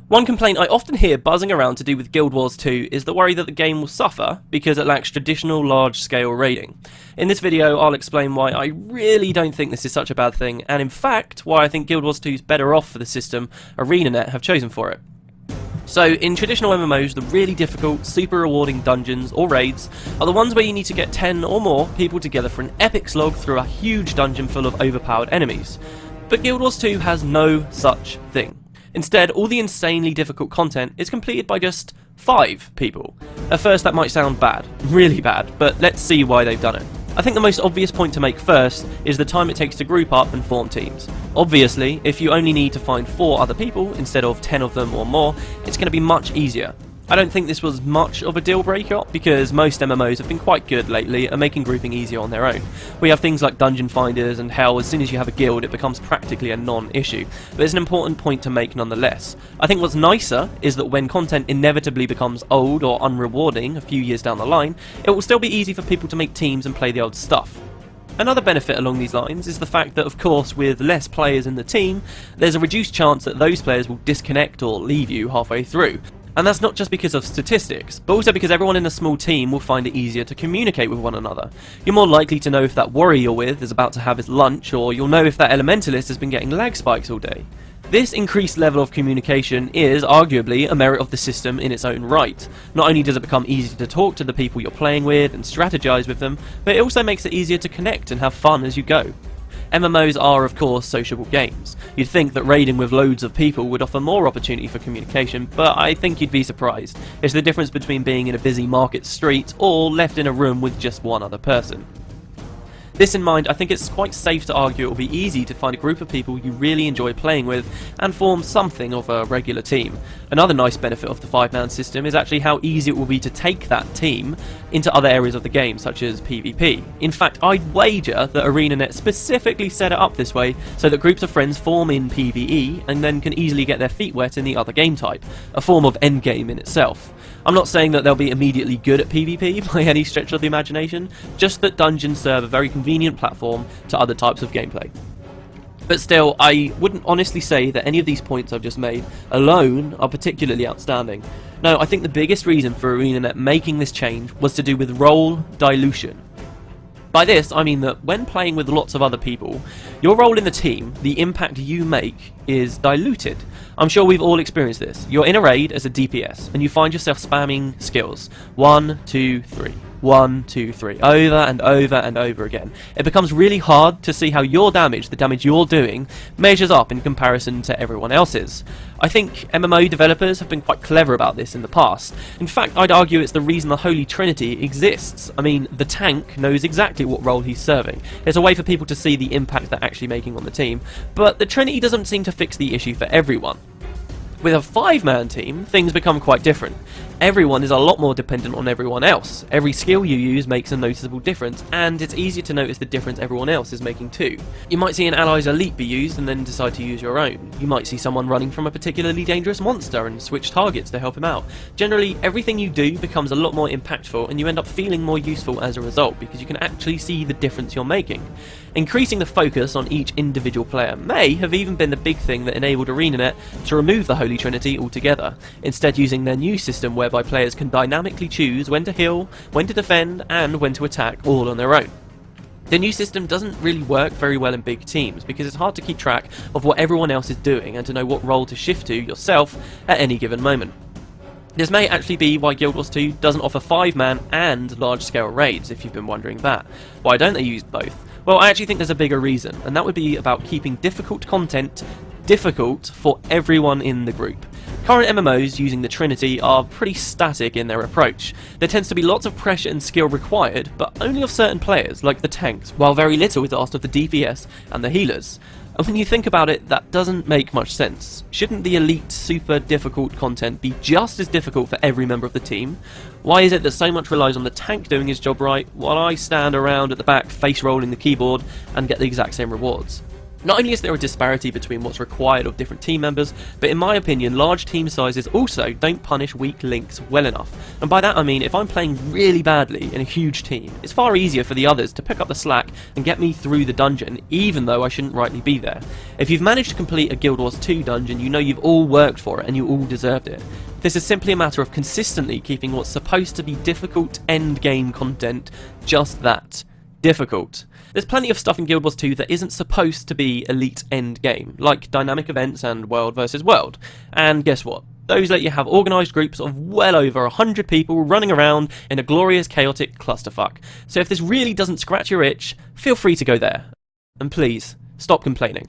One complaint I often hear buzzing around to do with Guild Wars 2 is the worry that the game will suffer because it lacks traditional large-scale raiding. In this video I'll explain why I really don't think this is such a bad thing, and in fact why I think Guild Wars 2 is better off for the system ArenaNet have chosen for it. So, in traditional MMOs, the really difficult, super rewarding dungeons or raids are the ones where you need to get 10 or more people together for an epic slog through a huge dungeon full of overpowered enemies. But Guild Wars 2 has no such thing. Instead, all the insanely difficult content is completed by just 5 people. At first that might sound bad, really bad, but let's see why they've done it. I think the most obvious point to make first is the time it takes to group up and form teams. Obviously, if you only need to find 4 other people instead of 10 of them or more, it's going to be much easier. I don't think this was much of a deal breaker because most MMOs have been quite good lately at making grouping easier on their own. We have things like dungeon finders and hell, as soon as you have a guild it becomes practically a non-issue, but it's an important point to make nonetheless. I think what's nicer is that when content inevitably becomes old or unrewarding a few years down the line, it will still be easy for people to make teams and play the old stuff. Another benefit along these lines is the fact that, of course, with less players in the team, there's a reduced chance that those players will disconnect or leave you halfway through. And that's not just because of statistics, but also because everyone in a small team will find it easier to communicate with one another. You're more likely to know if that warrior you're with is about to have his lunch, or you'll know if that elementalist has been getting lag spikes all day. This increased level of communication is arguably a merit of the system in its own right. Not only does it become easier to talk to the people you're playing with and strategize with them, but it also makes it easier to connect and have fun as you go. MMOs are, of course, sociable games. You'd think that raiding with loads of people would offer more opportunity for communication, but I think you'd be surprised. It's the difference between being in a busy market street or left in a room with just one other person. This in mind, I think it's quite safe to argue it will be easy to find a group of people you really enjoy playing with and form something of a regular team. Another nice benefit of the 5-man system is actually how easy it will be to take that team into other areas of the game, such as PvP. In fact, I'd wager that ArenaNet specifically set it up this way so that groups of friends form in PvE and then can easily get their feet wet in the other game type, a form of endgame in itself. I'm not saying that they'll be immediately good at PvP by any stretch of the imagination, just that dungeons serve a very convenient platform to other types of gameplay. But still, I wouldn't honestly say that any of these points I've just made alone are particularly outstanding. No, I think the biggest reason for ArenaNet making this change was to do with role dilution. By this, I mean that when playing with lots of other people, your role in the team, the impact you make, is diluted. I'm sure we've all experienced this. You're in a raid as a DPS, and you find yourself spamming skills. 1, 2, 3. 1, 2, 3. Over and over and over again. It becomes really hard to see how your damage, the damage you're doing, measures up in comparison to everyone else's. I think MMO developers have been quite clever about this in the past. In fact, I'd argue it's the reason the Holy Trinity exists. I mean, the tank knows exactly what role he's serving. It's a way for people to see the impact they're actually making on the team, but the Trinity doesn't seem to fix the issue for everyone. With a 5-man team, things become quite different. Everyone is a lot more dependent on everyone else. Every skill you use makes a noticeable difference, and it's easier to notice the difference everyone else is making too. You might see an ally's elite be used and then decide to use your own. You might see someone running from a particularly dangerous monster and switch targets to help him out. Generally, everything you do becomes a lot more impactful, and you end up feeling more useful as a result, because you can actually see the difference you're making. Increasing the focus on each individual player may have even been the big thing that enabled ArenaNet to remove the Holy Trinity altogether, instead using their new system whereby players can dynamically choose when to heal, when to defend, and when to attack all on their own. The new system doesn't really work very well in big teams because it's hard to keep track of what everyone else is doing and to know what role to shift to yourself at any given moment. This may actually be why Guild Wars 2 doesn't offer 5-man and large-scale raids, if you've been wondering that. Why don't they use both? Well, I actually think there's a bigger reason, and that would be about keeping difficult content difficult for everyone in the group. Current MMOs using the Trinity are pretty static in their approach. There tends to be lots of pressure and skill required, but only of certain players, like the tanks, while very little is asked of the DPS and the healers. And when you think about it, that doesn't make much sense. Shouldn't the elite super difficult content be just as difficult for every member of the team? Why is it that so much relies on the tank doing his job right, while I stand around at the back face rolling the keyboard and get the exact same rewards? Not only is there a disparity between what's required of different team members, but in my opinion, large team sizes also don't punish weak links well enough. And by that I mean, if I'm playing really badly in a huge team, it's far easier for the others to pick up the slack and get me through the dungeon, even though I shouldn't rightly be there. If you've managed to complete a Guild Wars 2 dungeon, you know you've all worked for it and you all deserved it. This is simply a matter of consistently keeping what's supposed to be difficult end game content just that. Difficult. There's plenty of stuff in Guild Wars 2 that isn't supposed to be elite end game, like dynamic events and world versus world. And guess what? Those let you have organised groups of well over 100 people running around in a glorious chaotic clusterfuck. So if this really doesn't scratch your itch, feel free to go there. And please, stop complaining.